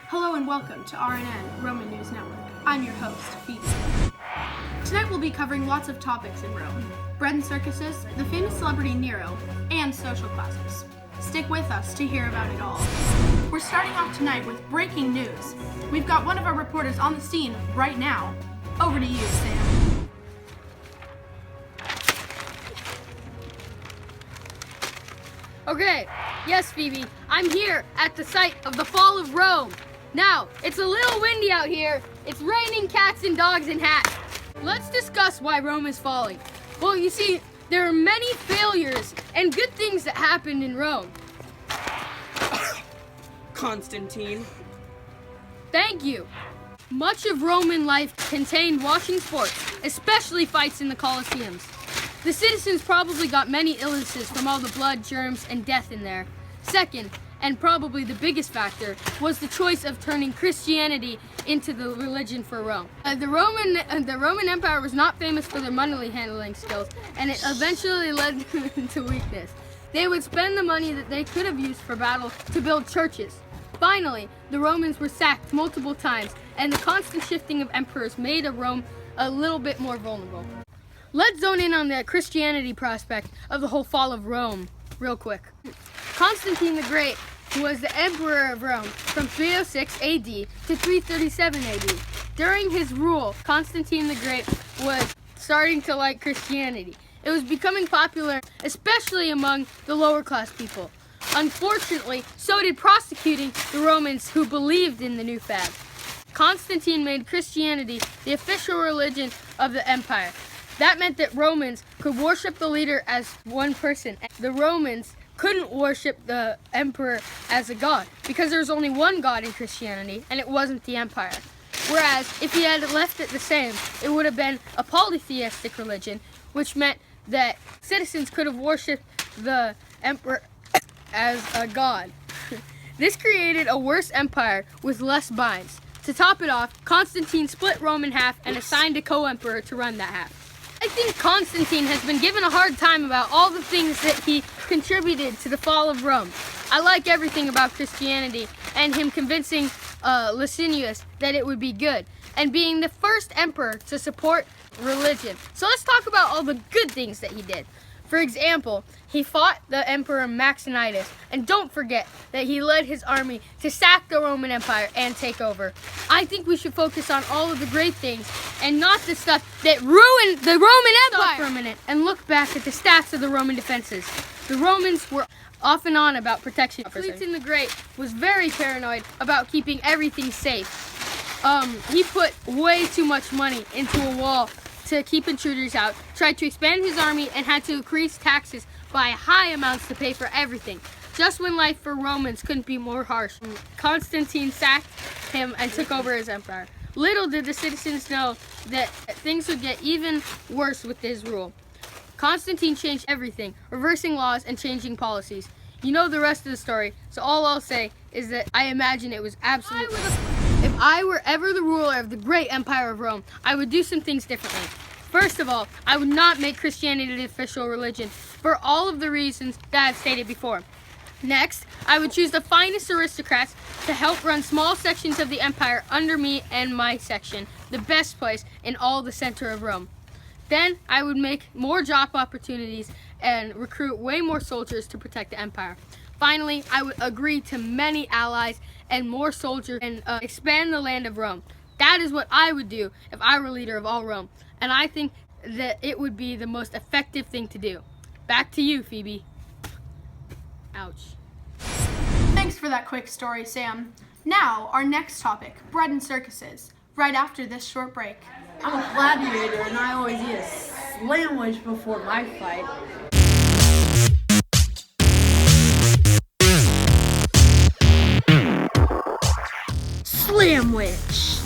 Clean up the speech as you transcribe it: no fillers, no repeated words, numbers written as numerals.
Hello and welcome to RNN, Roman News Network. I'm your host, Phoebe. Tonight we'll be covering lots of topics in Rome. Bread and circuses, the famous celebrity Nero, and social classes. Stick with us to hear about it all. We're starting off tonight with breaking news. We've got one of our reporters on the scene right now. Over to you, Sam. Okay, yes, Phoebe, I'm here at the site of the fall of Rome. Now, it's a little windy out here. It's raining cats and dogs and hats. Let's discuss why Rome is falling. Well, you see, there are many failures and good things that happened in Rome. Constantine. Thank you. Much of Roman life contained watching sports, especially fights in the Colosseums. The citizens probably got many illnesses from all the blood, germs, and death in there. Second, and probably the biggest factor, was the choice of turning Christianity into the religion for Rome. The Roman Empire was not famous for their money handling skills, and it eventually led to weakness. They would spend the money that they could have used for battle to build churches. Finally, the Romans were sacked multiple times, and the constant shifting of emperors made Rome a little bit more vulnerable. Let's zone in on the Christianity prospect of the whole fall of Rome real quick. Constantine the Great was the emperor of Rome from 306 AD to 337 AD. During his rule, Constantine the Great was starting to like Christianity. It was becoming popular, especially among the lower class people. Unfortunately, so did prosecuting the Romans who believed in the new fad. Constantine made Christianity the official religion of the empire. That meant that Romans could worship the leader as one person. The Romans couldn't worship the emperor as a god because there was only one god in Christianity, and it wasn't the empire. Whereas if he had left it the same, it would have been a polytheistic religion, which meant that citizens could have worshipped the emperor as a god. This created a worse empire with less binds. To top it off, Constantine split Rome in half and assigned a co-emperor to run that half. I think Constantine has been given a hard time about all the things that he contributed to the fall of Rome. I like everything about Christianity and him convincing Licinius that it would be good, and being the first emperor to support religion. So let's talk about all the good things that he did. For example, he fought the Emperor Maxentius, and don't forget that he led his army to sack the Roman Empire and take over. I think we should focus on all of the great things and not the stuff that ruined the Roman Empire. Stop for a minute and look back at the stats of the Roman defenses. The Romans were off and on about protection. Constantine the Great was very paranoid about keeping everything safe. He put way too much money into a wall to keep intruders out, tried to expand his army, and had to increase taxes by high amounts to pay for everything. Just when life for Romans couldn't be more harsh, Constantine sacked him and took over his empire. Little did the citizens know that things would get even worse with his rule. Constantine changed everything, reversing laws and changing policies. You know the rest of the story, so all I'll say is that I imagine it was absolutely... If I were ever the ruler of the great empire of Rome, I would do some things differently. First of all, I would not make Christianity the official religion for all of the reasons that I've stated before. Next, I would choose the finest aristocrats to help run small sections of the empire under me and my section, the best place in all the center of Rome. Then, I would make more job opportunities and recruit way more soldiers to protect the empire. Finally, I would agree to many allies and more soldiers and expand the land of Rome. That is what I would do if I were leader of all Rome. And I think that it would be the most effective thing to do. Back to you, Phoebe. Ouch. Thanks for that quick story, Sam. Now, our next topic, bread and circuses, right after this short break. I'm a gladiator and I always eat a sandwich before my fight. Slamwich.